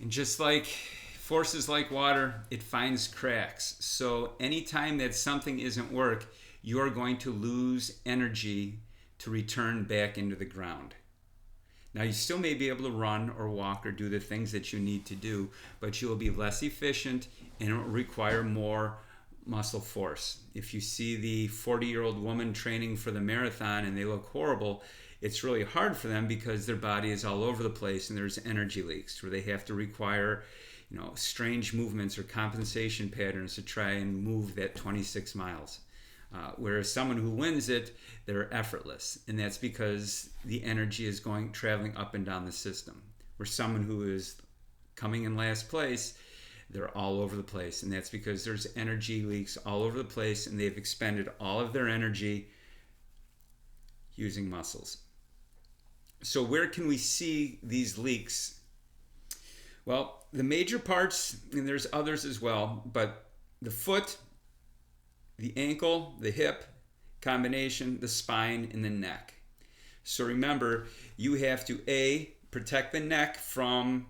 And just like force is like water, it finds cracks. So anytime that something isn't work, you're going to lose energy to return back into the ground. Now, you still may be able to run or walk or do the things that you need to do, but you will be less efficient and it will require more muscle force. If you see the 40-year-old woman training for the marathon and they look horrible, it's really hard for them because their body is all over the place and there's energy leaks where they have to require, strange movements or compensation patterns to try and move that 26 miles. Whereas someone who wins it, they're effortless, and that's because the energy is traveling up and down the system. Where someone who is coming in last place, they're all over the place, and that's because there's energy leaks all over the place, and they've expended all of their energy using muscles. So where can we see these leaks? Well, the major parts, and there's others as well, but the foot, the ankle, the hip, combination, the spine, and the neck. So remember, you have to A, protect the neck from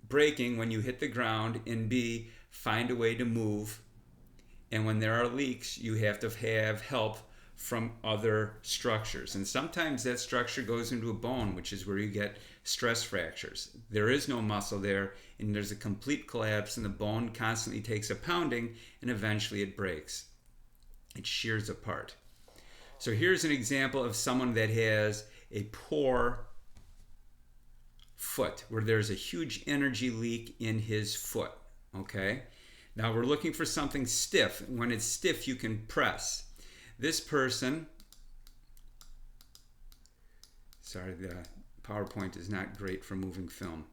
breaking when you hit the ground, and B, find a way to move. And when there are leaks, you have to have help from other structures. And sometimes that structure goes into a bone, which is where you get stress fractures. There is no muscle there, and there's a complete collapse, and the bone constantly takes a pounding, and eventually it breaks. It shears apart. So here's an example of someone that has a poor foot, where there's a huge energy leak in his foot. Okay? Now we're looking for something stiff. When it's stiff, you can press. This person, sorry, the PowerPoint is not great for moving film.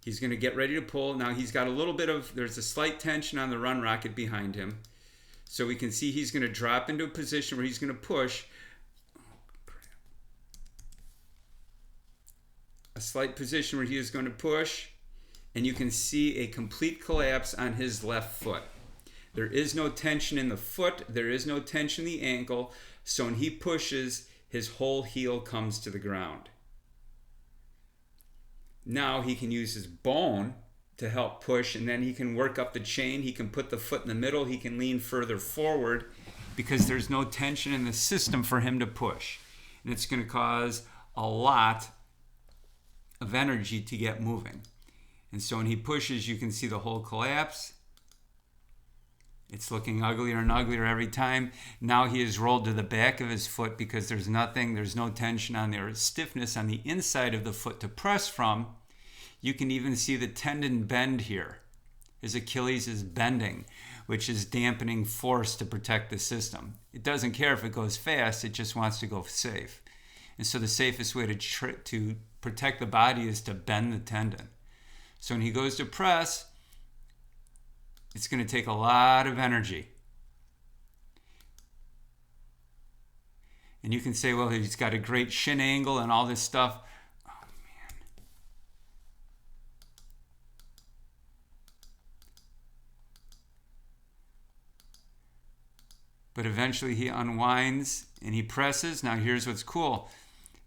He's going to get ready to pull. Now he's got a little bit of, there's a slight tension on the run rocket behind him. So we can see he's going to drop into a position where he's going to push. A slight position where he is going to push, and you can see a complete collapse on his left foot. There is no tension in the foot, there is no tension in the ankle, so when he pushes, his whole heel comes to the ground. Now he can use his bone to help push, and then he can work up the chain. He can put the foot in the middle. He can lean further forward because there's no tension in the system for him to push. And it's going to cause a lot of energy to get moving. And so when he pushes, you can see the whole collapse. It's looking uglier and uglier every time. Now he is rolled to the back of his foot because there's no tension on there, stiffness on the inside of the foot to press from. You can even see the tendon bend here. His Achilles is bending, which is dampening force to protect the system. It doesn't care if it goes fast, it just wants to go safe. And so the safest way to protect the body is to bend the tendon. So when he goes to press, it's going to take a lot of energy. And you can say, well, he's got a great shin angle and all this stuff. But eventually he unwinds and he presses. Now here's what's cool.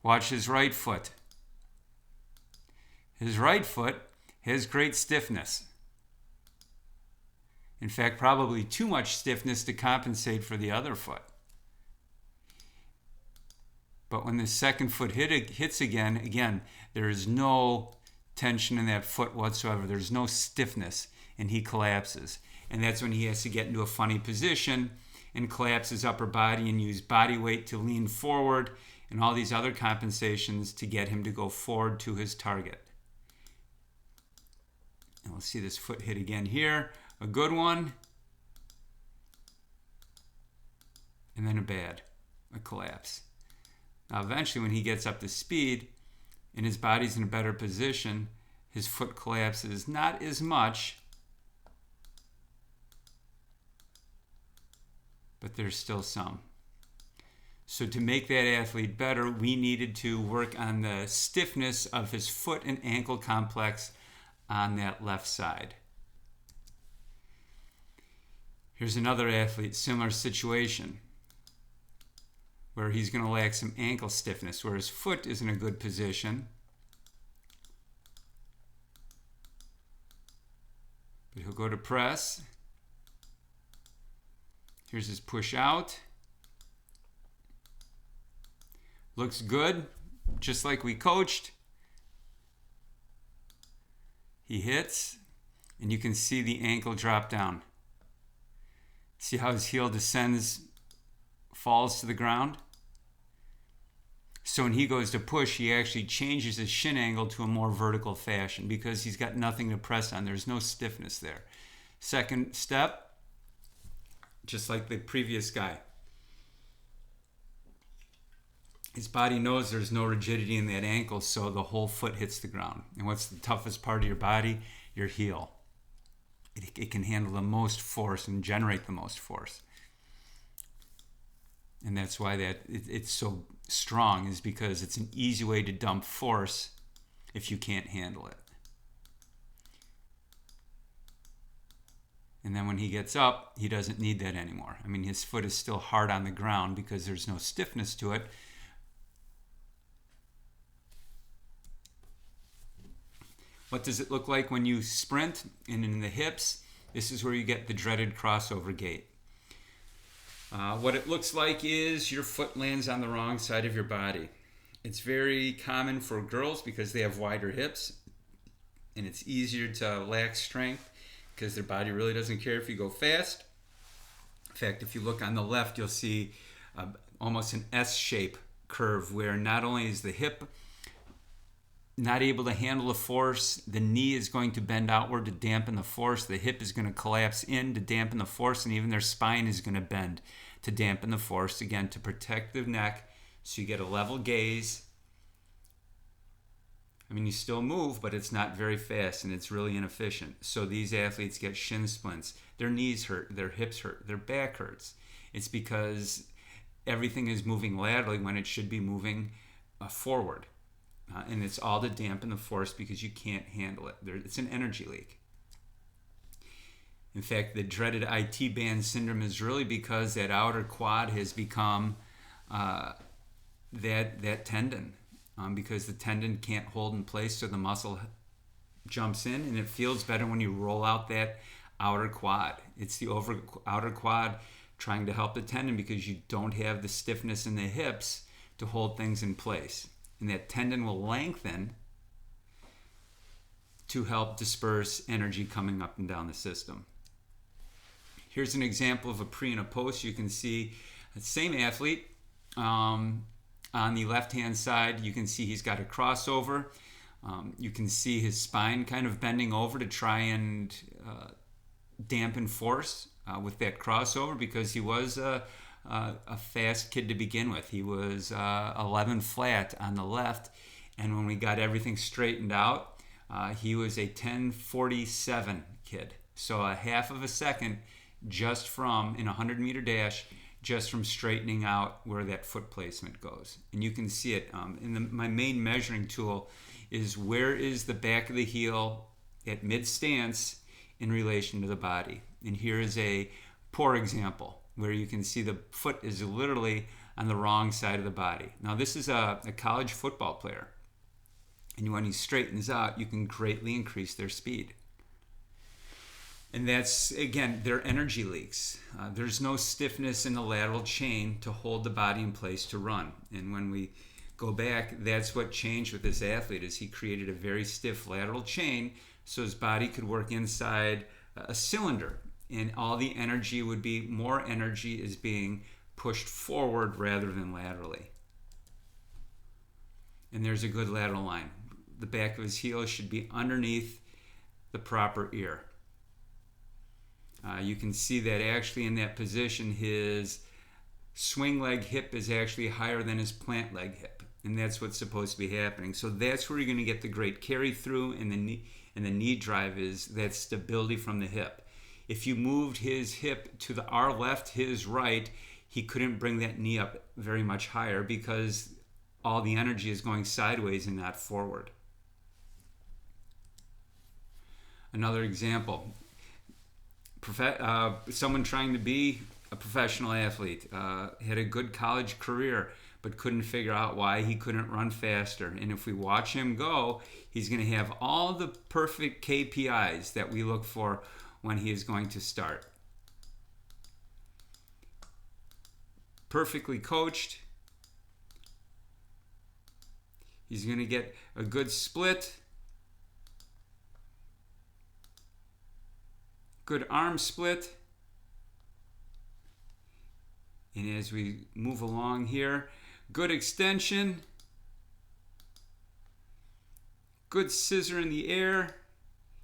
Watch his right foot. His right foot has great stiffness. In fact, probably too much stiffness to compensate for the other foot. But when the second foot hits again, there is no tension in that foot whatsoever. There's no stiffness, and he collapses. And that's when he has to get into a funny position and collapse his upper body and use body weight to lean forward and all these other compensations to get him to go forward to his target. And we'll see this foot hit again here. A good one. And then a collapse. Now eventually when he gets up to speed and his body's in a better position, his foot collapses not as much, but there's still some. So to make that athlete better, we needed to work on the stiffness of his foot and ankle complex on that left side. Here's another athlete, similar situation, where he's going to lack some ankle stiffness, where his foot is in a good position. But he'll go to press. Here's his push out. Looks good, just like we coached. He hits, and you can see the ankle drop down. See how his heel descends, falls to the ground? So when he goes to push, he actually changes his shin angle to a more vertical fashion because he's got nothing to press on. There's no stiffness there. Second step, just like the previous guy. His body knows there's no rigidity in that ankle, so the whole foot hits the ground. And what's the toughest part of your body? Your heel. It can handle the most force and generate the most force. And that's why it's so strong, is because it's an easy way to dump force if you can't handle it. And then when he gets up, he doesn't need that anymore. I mean, his foot is still hard on the ground because there's no stiffness to it. What does it look like when you sprint? And in the hips, this is where you get the dreaded crossover gait. What it looks like is your foot lands on the wrong side of your body. It's very common for girls because they have wider hips, and it's easier to lack strength because their body really doesn't care if you go fast. In fact, if you look on the left, you'll see almost an S-shape curve where not only is the hip not able to handle the force, the knee is going to bend outward to dampen the force, the hip is going to collapse in to dampen the force, and even their spine is going to bend to dampen the force, again, to protect the neck so you get a level gaze. I mean, you still move, but it's not very fast, and it's really inefficient. So these athletes get shin splints. Their knees hurt, their hips hurt, their back hurts. It's because everything is moving laterally when it should be moving forward. And it's all to dampen the force because you can't handle it. It's an energy leak. In fact, the dreaded IT band syndrome is really because that outer quad has become that tendon. Because the tendon can't hold in place, so the muscle jumps in, and it feels better when you roll out that outer quad. It's the outer quad trying to help the tendon because you don't have the stiffness in the hips to hold things in place. And that tendon will lengthen to help disperse energy coming up and down the system. Here's an example of a pre and a post. You can see the same athlete. On the left-hand side, you can see he's got a crossover. You can see his spine kind of bending over to try and dampen force with that crossover because he was a fast kid to begin with. He was 11 flat on the left, and when we got everything straightened out, he was a 10:47 kid. So a half of a second just from, in a 100-meter dash, just from straightening out where that foot placement goes. And you can see it. My main measuring tool is where is the back of the heel at mid-stance in relation to the body. And here is a poor example where you can see the foot is literally on the wrong side of the body. Now this is a college football player, and when he straightens out, you can greatly increase their speed. And that's, again, their energy leaks. There's no stiffness in the lateral chain to hold the body in place to run. And when we go back, that's what changed with this athlete, is he created a very stiff lateral chain so his body could work inside a cylinder. And all the energy would be, more energy is being pushed forward rather than laterally. And there's a good lateral line. The back of his heel should be underneath the proper ear. You can see that actually in that position, his swing leg hip is actually higher than his plant leg hip. And that's what's supposed to be happening. So that's where you're going to get the great carry through, and the knee drive is that stability from the hip. If you moved his hip to our left, his right, he couldn't bring that knee up very much higher because all the energy is going sideways and not forward. Another example. Someone trying to be a professional athlete, had a good college career, but couldn't figure out why he couldn't run faster. And if we watch him go, he's going to have all the perfect KPIs that we look for when he is going to start. Perfectly coached. He's going to get a good split. Good arm split. And as we move along here, good extension. Good scissor in the air.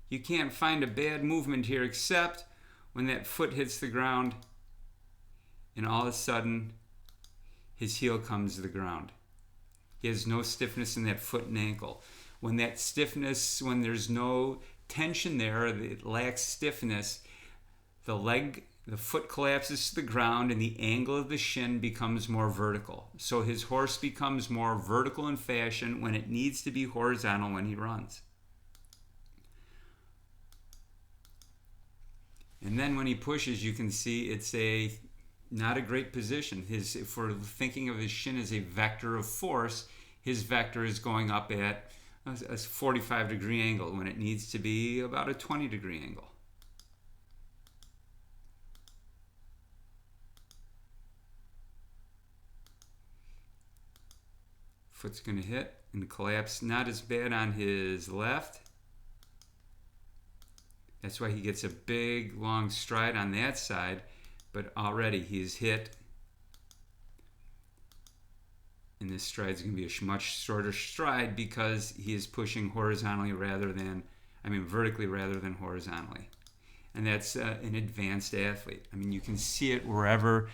You can't find a bad movement here except when that foot hits the ground and all of a sudden his heel comes to the ground. He has no stiffness in that foot and ankle. When that stiffness, when there's no tension there, it lacks stiffness, the foot collapses to the ground and the angle of the shin becomes more vertical. So his horse becomes more vertical in fashion when it needs to be horizontal when he runs. And then when he pushes, you can see it's not a great position. If we're thinking of his shin as a vector of force, his vector is going up at a 45-degree angle when it needs to be about a 20-degree angle. Foot's going to hit and collapse. Not as bad on his left. That's why he gets a big, long stride on that side. But already he's hit. And this stride is going to be a much shorter stride because he is pushing vertically rather than horizontally. And that's an advanced athlete. I mean, you can see it wherever.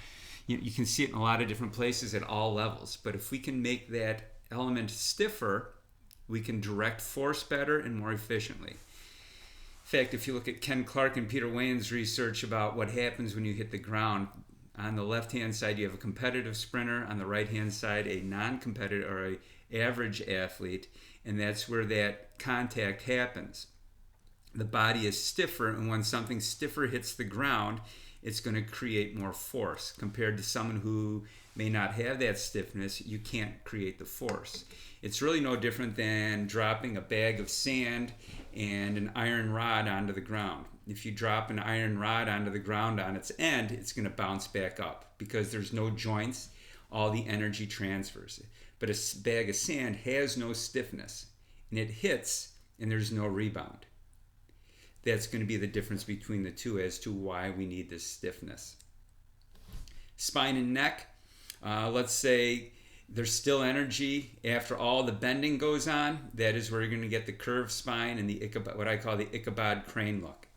You can see it in a lot of different places at all levels. But if we can make that element stiffer, we can direct force better and more efficiently. In fact, if you look at Ken Clark and Peter Wayne's research about what happens when you hit the ground, on the left-hand side you have a competitive sprinter, on the right-hand side a non-competitive or an average athlete, and that's where that contact happens. The body is stiffer, and when something stiffer hits the ground, it's going to create more force. Compared to someone who may not have that stiffness, you can't create the force. It's really no different than dropping a bag of sand and an iron rod onto the ground. If you drop an iron rod onto the ground on its end, it's going to bounce back up because there's no joints, all the energy transfers. But a bag of sand has no stiffness, and it hits and there's no rebound. That's going to be the difference between the two as to why we need this stiffness. Spine and neck, let's say there's still energy after all the bending goes on. That is where you're going to get the curved spine and the what I call the Ichabod crane look,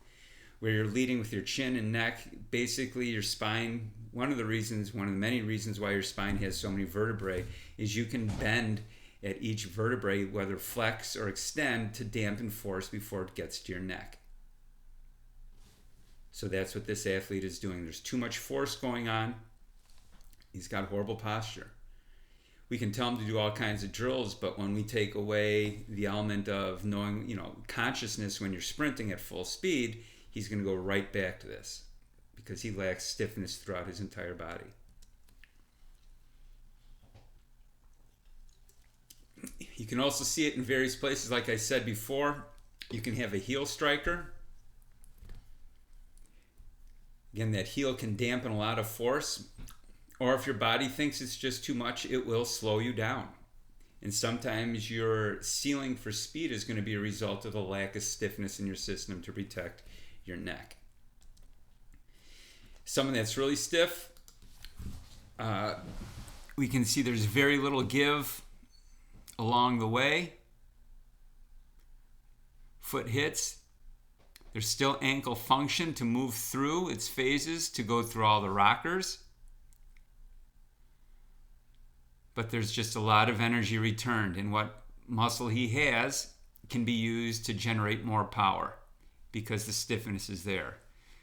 where you're leading with your chin and neck. Basically, your spine, one of the many reasons why your spine has so many vertebrae is you can bend at each vertebrae, whether flex or extend, to dampen force before it gets to your neck. So that's what this athlete is doing. There's too much force going on. He's got horrible posture. We can tell him to do all kinds of drills, but when we take away the element of knowing, consciousness when you're sprinting at full speed, he's going to go right back to this because he lacks stiffness throughout his entire body. You can also see it in various places. Like I said before, you can have a heel striker. Again, that heel can dampen a lot of force. Or if your body thinks it's just too much, it will slow you down. And sometimes your ceiling for speed is going to be a result of the lack of stiffness in your system to protect your neck. Someone that's really stiff, we can see there's very little give along the way. Foot hits. There's still ankle function to move through its phases, to go through all the rockers. But there's just a lot of energy returned, and what muscle he has can be used to generate more power because the stiffness is there.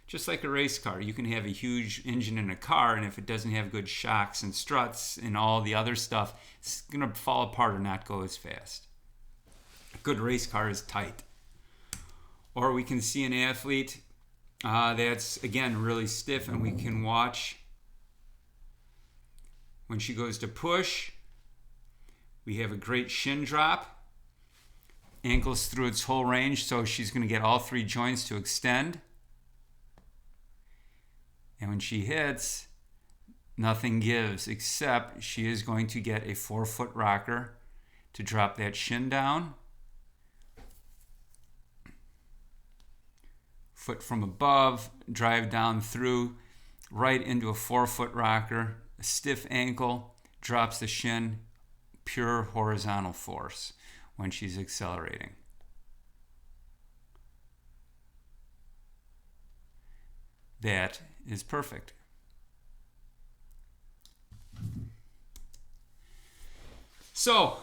Just like a race car, you can have a huge engine in a car, and if it doesn't have good shocks and struts and all the other stuff, it's going to fall apart or not go as fast. A good race car is tight. Or we can see an athlete that's, again, really stiff, and we can watch when she goes to push. We have a great shin drop. Ankles through its whole range, so she's going to get all three joints to extend. And when she hits, nothing gives, except she is going to get a 4-foot rocker to drop that shin down. Foot from above, drive down through, right into a 4-foot rocker. A stiff ankle, drops the shin, pure horizontal force when she's accelerating. That is perfect. So,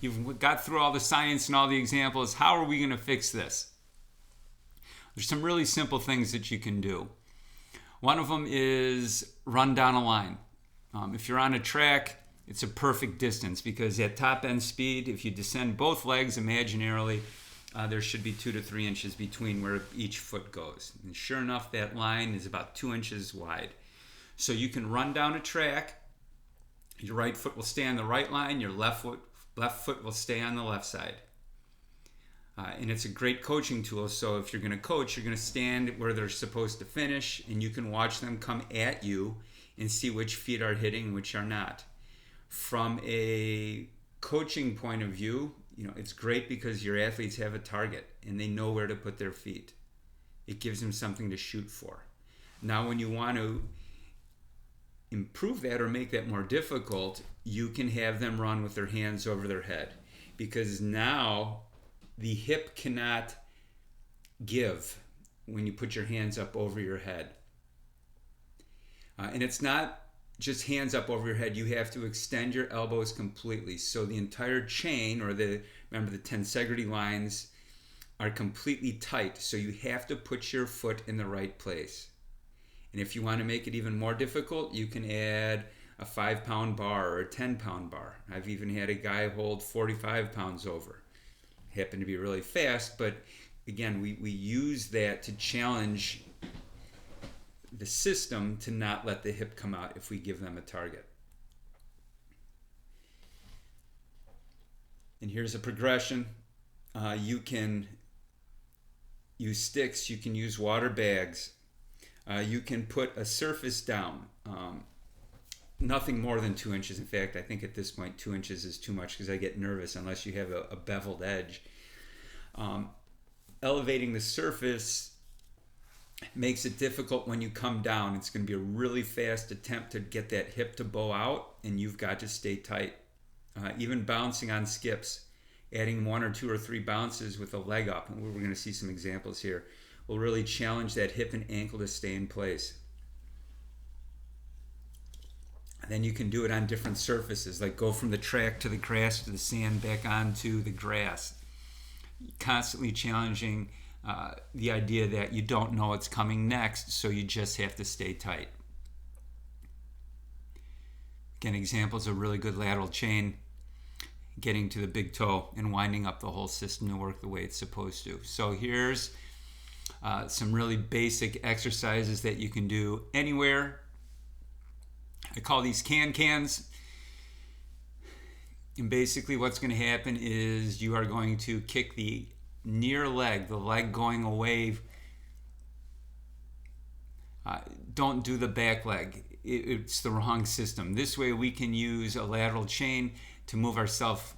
you've got through all the science and all the examples. How are we going to fix this? There's some really simple things that you can do. One of them is run down a line. If you're on a track, it's a perfect distance because at top end speed, if you descend both legs imaginarily, there should be 2 to 3 inches between where each foot goes. And sure enough, that line is about 2 inches wide. So you can run down a track. Your right foot will stay on the right line. Your left foot will stay on the left side. And it's a great coaching tool. So if you're going to coach, you're going to stand where they're supposed to finish, and you can watch them come at you and see which feet are hitting, which are not. From a coaching point of view, it's great because your athletes have a target and they know where to put their feet. It gives them something to shoot for. Now, when you want to improve that or make that more difficult, you can have them run with their hands over their head, because now the hip cannot give when you put your hands up over your head. And it's not just hands up over your head. You have to extend your elbows completely. So the entire chain, or remember the tensegrity lines, are completely tight. So you have to put your foot in the right place. And if you want to make it even more difficult, you can add a 5-pound bar or a 10-pound bar. I've even had a guy hold 45 pounds over. Happened to be really fast, but again, we use that to challenge the system to not let the hip come out if we give them a target. And here's a progression. You can use sticks, you can use water bags, you can put a surface down. Nothing more than 2 inches. In fact, I think at this point 2 inches is too much because I get nervous unless you have a beveled edge. Elevating the surface makes it difficult when you come down. It's going to be a really fast attempt to get that hip to bow out, and you've got to stay tight. Even bouncing on skips, adding 1 or 2 or 3 bounces with a leg up, and we're going to see some examples here, will really challenge that hip and ankle to stay in place. And then you can do it on different surfaces, like go from the track to the grass to the sand back onto the grass. Constantly challenging the idea that you don't know what's coming next, so you just have to stay tight. Again, examples of really good lateral chain, getting to the big toe and winding up the whole system to work the way it's supposed to. So here's some really basic exercises that you can do anywhere. I call these can-cans. And basically what's going to happen is you are going to kick the near leg, the leg going away. Don't do the back leg. It's the wrong system. This way we can use a lateral chain to move ourselves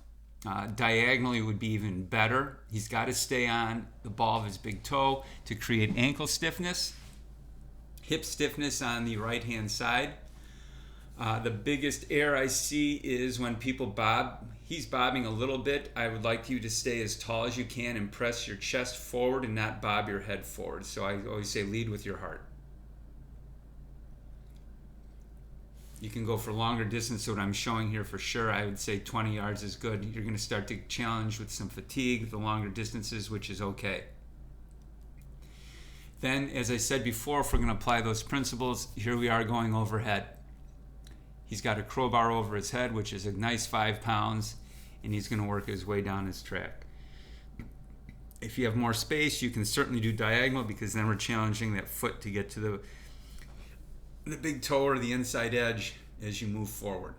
diagonally would be even better. He's got to stay on the ball of his big toe to create ankle stiffness, hip stiffness on the right-hand side. The biggest error I see is when people bob. He's bobbing a little bit. I would like you to stay as tall as you can and press your chest forward and not bob your head forward. So I always say lead with your heart. You can go for longer distance. So what I'm showing here for sure, I would say 20 yards is good. You're going to start to challenge with some fatigue with the longer distances, which is okay. Then, as I said before, if we're going to apply those principles, here we are going overhead. He's got a crowbar over his head, which is a nice 5 pounds, and he's going to work his way down his track. If you have more space, you can certainly do diagonal, because then we're challenging that foot to get to the big toe or the inside edge as you move forward.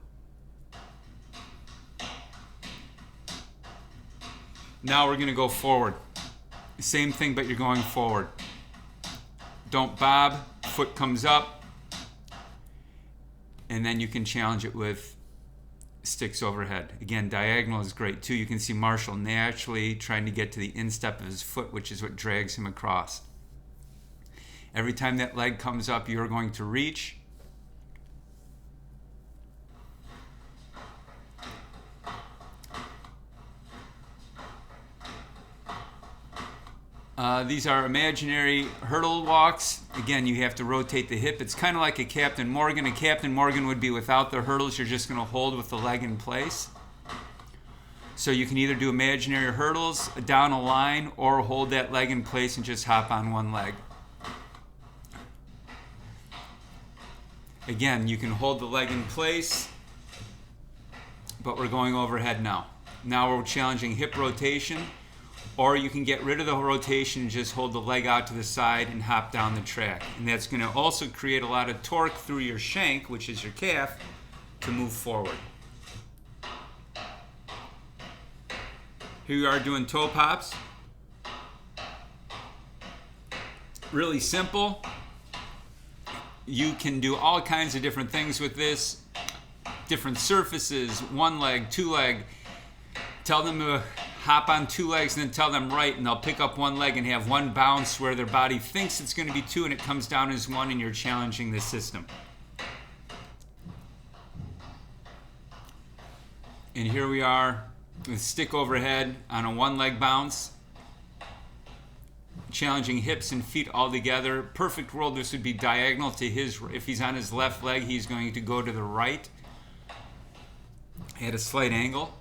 Now we're going to go forward. Same thing, but you're going forward. Don't bob, foot comes up, and then you can challenge it with sticks overhead. Again, diagonal is great too. You can see Marshall naturally trying to get to the instep of his foot, which is what drags him across. Every time that leg comes up, you're going to reach. These are imaginary hurdle walks. Again, you have to rotate the hip. It's kind of like a Captain Morgan. A Captain Morgan would be without the hurdles. You're just going to hold with the leg in place. So you can either do imaginary hurdles down a line or hold that leg in place and just hop on one leg. Again, you can hold the leg in place, but we're going overhead now. Now we're challenging hip rotation, or you can get rid of the rotation and just hold the leg out to the side and hop down the track. And that's going to also create a lot of torque through your shank, which is your calf, to move forward. Here we are doing toe pops. Really simple. You can do all kinds of different things with this. Different surfaces, one leg, two leg. Tell them to hop on two legs and then tell them right, and they'll pick up one leg and have one bounce where their body thinks it's going to be two and it comes down as one, and you're challenging the system. And here we are with stick overhead on a one leg bounce. Challenging hips and feet all together. Perfect world, this would be diagonal to his. If he's on his left leg, he's going to go to the right at a slight angle.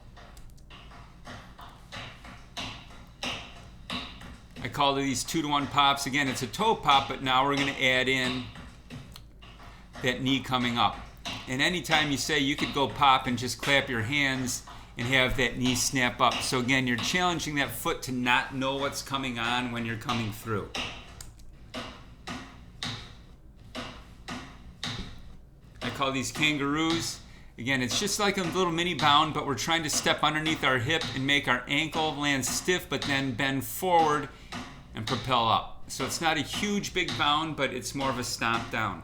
I call these 2-to-1 pops. Again, it's a toe pop, but now we're going to add in that knee coming up. And anytime you say, you could go pop and just clap your hands and have that knee snap up. So again, you're challenging that foot to not know what's coming on when you're coming through. I call these kangaroos. Again, it's just like a little mini bound, but we're trying to step underneath our hip and make our ankle land stiff, but then bend forward and propel up. So it's not a huge big bound, but it's more of a stomp down.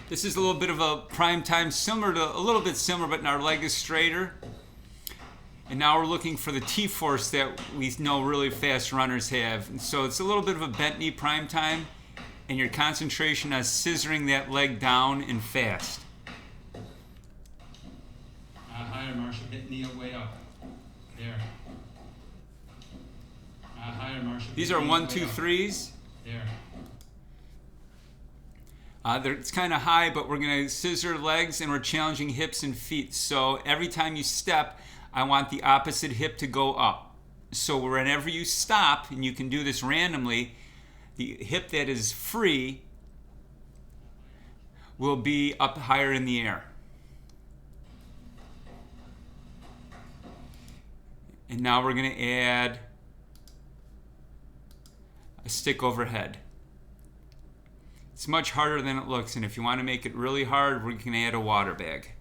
This is a little bit of a prime time, similar to, a little bit similar, but our leg is straighter. And now we're looking for the T-force that we know really fast runners have. And so it's a little bit of a bent knee prime time, and your concentration on scissoring that leg down and fast. Higher, Marshall. Hit knee way up. There. Higher, Marshall. These are 1, 2, 3s. There. It's kind of high, but we're going to scissor legs and we're challenging hips and feet. So every time you step, I want the opposite hip to go up. So whenever you stop, and you can do this randomly, the hip that is free will be up higher in the air. And now we're going to add a stick overhead. It's much harder than it looks, and if you want to make it really hard, we can add a water bag.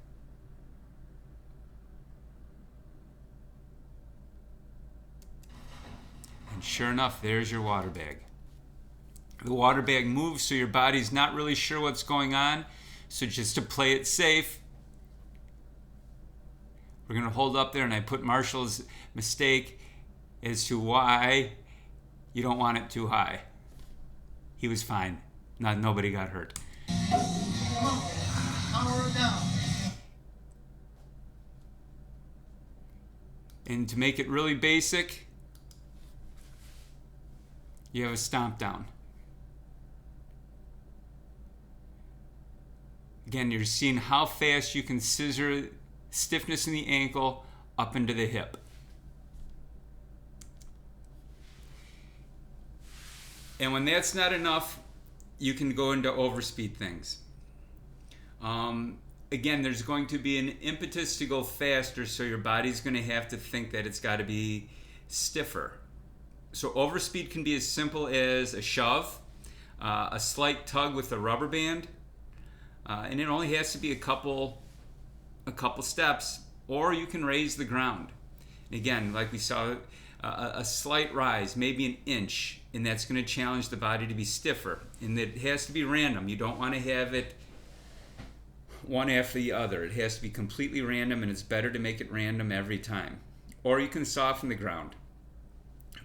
And sure enough, there's your water bag. The water bag moves, so your body's not really sure what's going on. So just to play it safe, we're going to hold up there, and I put Marshall's mistake as to why you don't want it too high. He was fine. Nobody got hurt. Power down. And to make it really basic, you have a stomp down. Again, you're seeing how fast you can scissor stiffness in the ankle up into the hip. And when that's not enough, you can go into overspeed things. Again, there's going to be an impetus to go faster, so your body's going to have to think that it's got to be stiffer. So overspeed can be as simple as a shove, a slight tug with a rubber band, and it only has to be a couple steps, or you can raise the ground. And again, like we saw, a slight rise, maybe an inch. and that's going to challenge the body to be stiffer. And it has to be random. You don't want to have it one after the other. It has to be completely random, and it's better to make it random every time. Or you can soften the ground,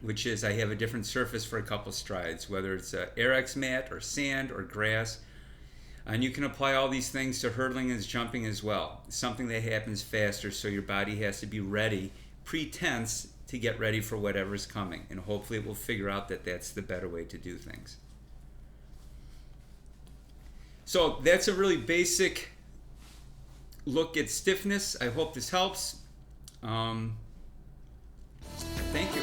which is I have a different surface for a couple strides, whether it's a Airx mat or sand or grass. And you can apply all these things to hurdling and jumping as well. Something that happens faster, so your body has to be ready, pre-tense, to get ready for whatever's coming. And hopefully it will figure out that that's the better way to do things. So that's a really basic look at stiffness. I hope this helps. Thank you.